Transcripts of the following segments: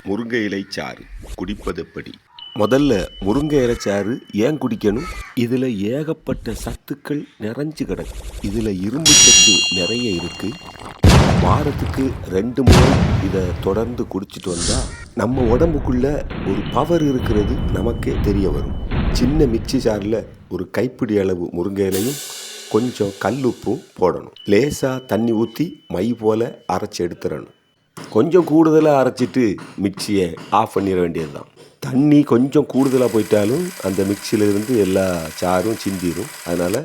முருங்கை இலை சாறு குடிப்பது எப்படி? முதல்ல முருங்கை இலை சாறு ஏன் குடிக்கணும்? இதில் ஏகப்பட்ட சத்துக்கள் நிறைஞ்சு கிடக்கு. இதில் இரும்பு சத்து நிறைய இருக்குது. வாரத்துக்கு 2 முறை இதை தொடர்ந்து குடிச்சிட்டு வந்தால் நம்ம உடம்புக்குள்ள ஒரு பவர் இருக்கிறது நமக்கே தெரிய வரும். சின்ன மிக்சி சாரில் ஒரு கைப்பிடி அளவு முருங்கை இலையும் கொஞ்சம் கல்லுப்பும் போடணும். லேசாக தண்ணி ஊற்றி மை போல் அரைச்சி எடுத்துடணும். கொஞ்சம் கூடுதலாக அரைச்சிட்டு மிக்சியை ஆஃப் பண்ணிட வேண்டியது தான். தண்ணி கொஞ்சம் கூடுதலாக போயிட்டாலும் அந்த மிக்சியிலேருந்து எல்லா சாரும் சிந்திடும். அதனால்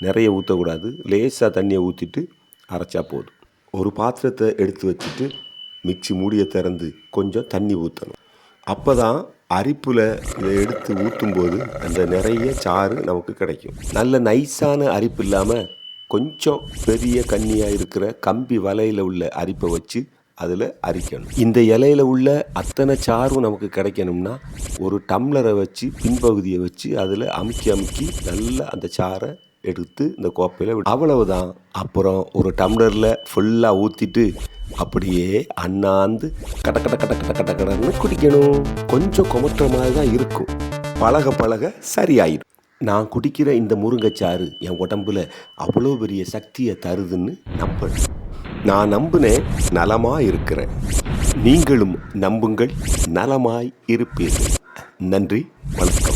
நிறைய ஊற்றக்கூடாது. லேசாக தண்ணியை ஊற்றிட்டு அரைச்சா போதும். ஒரு பாத்திரத்தை எடுத்து வச்சுட்டு மிக்சி மூடியை திறந்து கொஞ்சம் தண்ணி ஊற்றணும். அப்போ தான் அரிப்பில் இதை எடுத்து ஊற்றும்போது அந்த நிறைய சாறு நமக்கு கிடைக்கும். நல்ல நைஸான அரிப்பு இல்லாமல் கொஞ்சம் பெரிய கண்ணியாக இருக்கிற கம்பி வலையில் உள்ள அரிப்பை வச்சு அதில் அரிக்கணும். இந்த இலையில் உள்ள அத்தனை சாரும் நமக்கு கிடைக்கணும்னா ஒரு டம்ளரை வச்சு பின்பகுதியை வச்சு அதில் அமுக்கி நல்லா அந்த சாரை எடுத்து இந்த கோப்பையில் விடு. அவ்வளவுதான். அப்புறம் ஒரு டம்ளரில் ஃபுல்லாக ஊற்றிட்டு அப்படியே அண்ணாந்து கடன்னு குடிக்கணும். கொஞ்சம் குமட்டுற மாதிரி தான் இருக்கும். பழக சரியாயிடும். நான் குடிக்கிற இந்த முருங்கைச்சாறு என் உடம்புல அவ்வளோ பெரிய சக்தியை தருதுன்னு நம்புறேன். நான் நம்பினேன், நலமாய் இருக்கிறேன். நீங்களும் நம்புங்கள், நலமாய் இருப்பீர்கள். நன்றி, வணக்கம்.